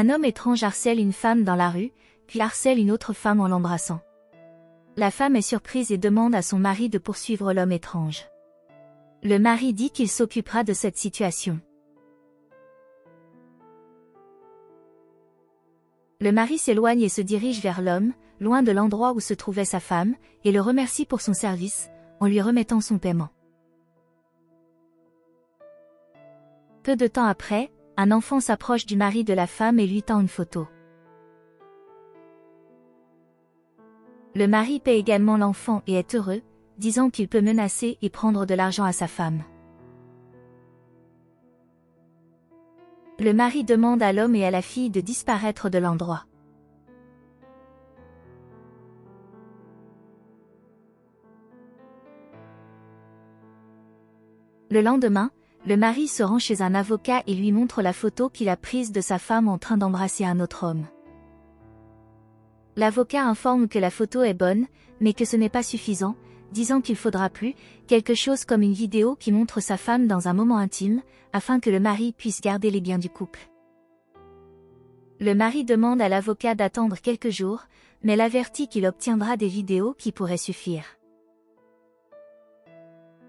Un homme étrange harcèle une femme dans la rue, puis harcèle une autre femme en l'embrassant. La femme est surprise et demande à son mari de poursuivre l'homme étrange. Le mari dit qu'il s'occupera de cette situation. Le mari s'éloigne et se dirige vers l'homme, loin de l'endroit où se trouvait sa femme, et le remercie pour son service, en lui remettant son paiement. Peu de temps après, un enfant s'approche du mari de la femme et lui tend une photo. Le mari paie également l'enfant et est heureux, disant qu'il peut menacer et prendre de l'argent à sa femme. Le mari demande à l'homme et à la fille de disparaître de l'endroit. Le lendemain, le mari se rend chez un avocat et lui montre la photo qu'il a prise de sa femme en train d'embrasser un autre homme. L'avocat informe que la photo est bonne, mais que ce n'est pas suffisant, disant qu'il faudra plus, quelque chose comme une vidéo qui montre sa femme dans un moment intime, afin que le mari puisse garder les biens du couple. Le mari demande à l'avocat d'attendre quelques jours, mais l'avertit qu'il obtiendra des vidéos qui pourraient suffire.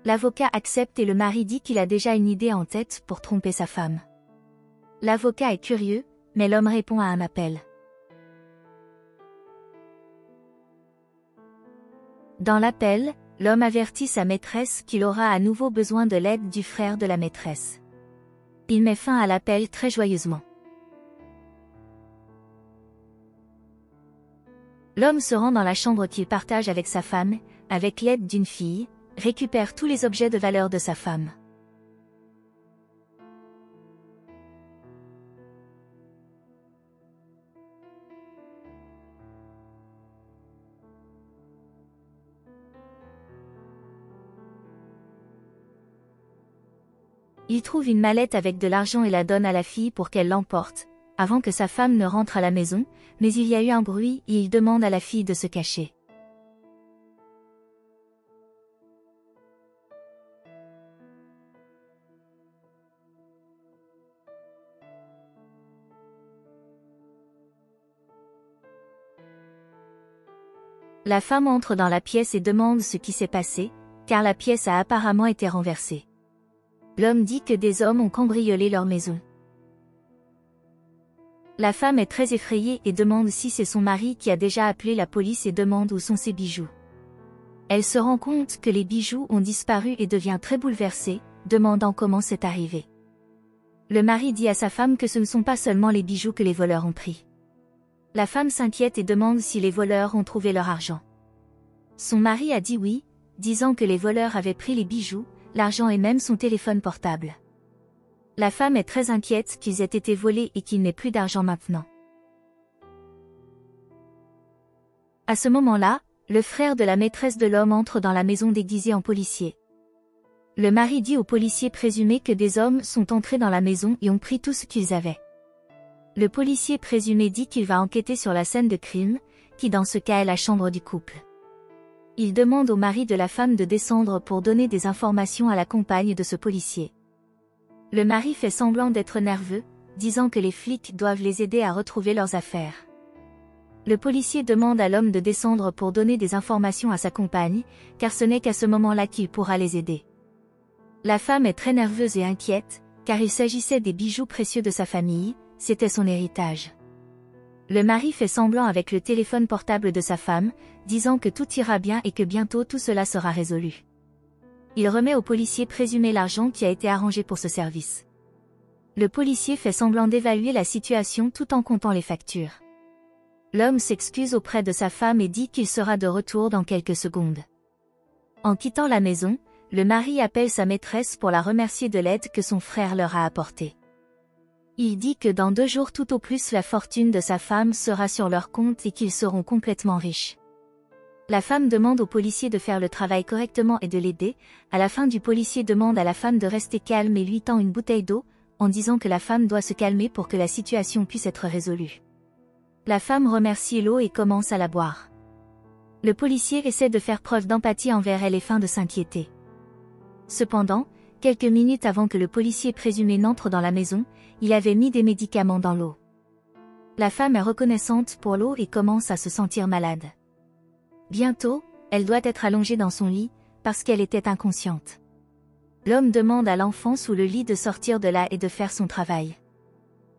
L'avocat accepte et le mari dit qu'il a déjà une idée en tête pour tromper sa femme. L'avocat est curieux, mais l'homme répond à un appel. Dans l'appel, l'homme avertit sa maîtresse qu'il aura à nouveau besoin de l'aide du frère de la maîtresse. Il met fin à l'appel très joyeusement. L'homme se rend dans la chambre qu'il partage avec sa femme, avec l'aide d'une fille, récupère tous les objets de valeur de sa femme. Il trouve une mallette avec de l'argent et la donne à la fille pour qu'elle l'emporte, avant que sa femme ne rentre à la maison, mais il y a eu un bruit et il demande à la fille de se cacher. La femme entre dans la pièce et demande ce qui s'est passé, car la pièce a apparemment été renversée. L'homme dit que des hommes ont cambriolé leur maison. La femme est très effrayée et demande si c'est son mari qui a déjà appelé la police et demande où sont ses bijoux. Elle se rend compte que les bijoux ont disparu et devient très bouleversée, demandant comment c'est arrivé. Le mari dit à sa femme que ce ne sont pas seulement les bijoux que les voleurs ont pris. La femme s'inquiète et demande si les voleurs ont trouvé leur argent. Son mari a dit oui, disant que les voleurs avaient pris les bijoux, l'argent et même son téléphone portable. La femme est très inquiète qu'ils aient été volés et qu'il n'ait plus d'argent maintenant. À ce moment-là, le frère de la maîtresse de l'homme entre dans la maison déguisé en policier. Le mari dit au policier présumé que des hommes sont entrés dans la maison et ont pris tout ce qu'ils avaient. Le policier présumé dit qu'il va enquêter sur la scène de crime, qui dans ce cas est la chambre du couple. Il demande au mari de la femme de descendre pour donner des informations à la compagne de ce policier. Le mari fait semblant d'être nerveux, disant que les flics doivent les aider à retrouver leurs affaires. Le policier demande à l'homme de descendre pour donner des informations à sa compagne, car ce n'est qu'à ce moment-là qu'il pourra les aider. La femme est très nerveuse et inquiète, car il s'agissait des bijoux précieux de sa famille, c'était son héritage. Le mari fait semblant avec le téléphone portable de sa femme, disant que tout ira bien et que bientôt tout cela sera résolu. Il remet au policier présumé l'argent qui a été arrangé pour ce service. Le policier fait semblant d'évaluer la situation tout en comptant les factures. L'homme s'excuse auprès de sa femme et dit qu'il sera de retour dans quelques secondes. En quittant la maison, le mari appelle sa maîtresse pour la remercier de l'aide que son frère leur a apportée. Il dit que dans 2 jours tout au plus la fortune de sa femme sera sur leur compte et qu'ils seront complètement riches. La femme demande au policier de faire le travail correctement et de l'aider. À la fin du policier demande à la femme de rester calme et lui tend une bouteille d'eau, en disant que la femme doit se calmer pour que la situation puisse être résolue. La femme remercie l'eau et commence à la boire. Le policier essaie de faire preuve d'empathie envers elle et feint de s'inquiéter. Cependant, quelques minutes avant que le policier présumé n'entre dans la maison, il avait mis des médicaments dans l'eau. La femme est reconnaissante pour l'eau et commence à se sentir malade. Bientôt, elle doit être allongée dans son lit, parce qu'elle était inconsciente. L'homme demande à l'enfant sous le lit de sortir de là et de faire son travail.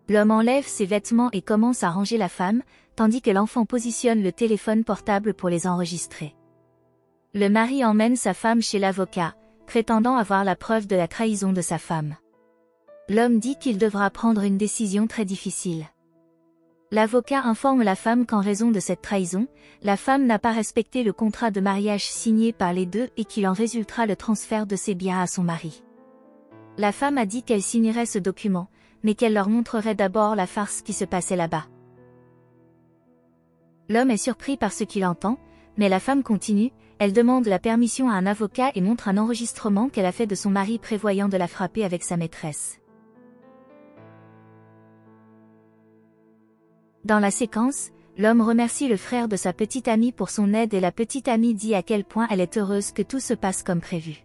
L'homme enlève ses vêtements et commence à ranger la femme, tandis que l'enfant positionne le téléphone portable pour les enregistrer. Le mari emmène sa femme chez l'avocat, prétendant avoir la preuve de la trahison de sa femme. L'homme dit qu'il devra prendre une décision très difficile. L'avocat informe la femme qu'en raison de cette trahison, la femme n'a pas respecté le contrat de mariage signé par les deux et qu'il en résultera le transfert de ses biens à son mari. La femme a dit qu'elle signerait ce document, mais qu'elle leur montrerait d'abord la farce qui se passait là-bas. L'homme est surpris par ce qu'il entend, mais la femme continue, elle demande la permission à un avocat et montre un enregistrement qu'elle a fait de son mari prévoyant de la frapper avec sa maîtresse. Dans la séquence, l'homme remercie le frère de sa petite amie pour son aide et la petite amie dit à quel point elle est heureuse que tout se passe comme prévu.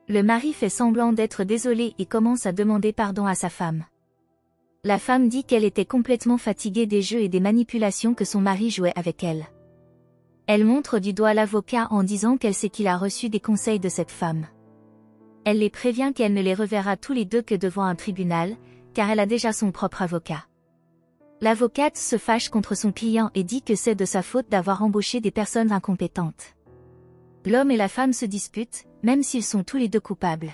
Le mari fait semblant d'être désolé et commence à demander pardon à sa femme. La femme dit qu'elle était complètement fatiguée des jeux et des manipulations que son mari jouait avec elle. Elle montre du doigt l'avocat en disant qu'elle sait qu'il a reçu des conseils de cette femme. Elle les prévient qu'elle ne les reverra tous les deux que devant un tribunal, car elle a déjà son propre avocat. L'avocate se fâche contre son client et dit que c'est de sa faute d'avoir embauché des personnes incompétentes. L'homme et la femme se disputent, même s'ils sont tous les deux coupables.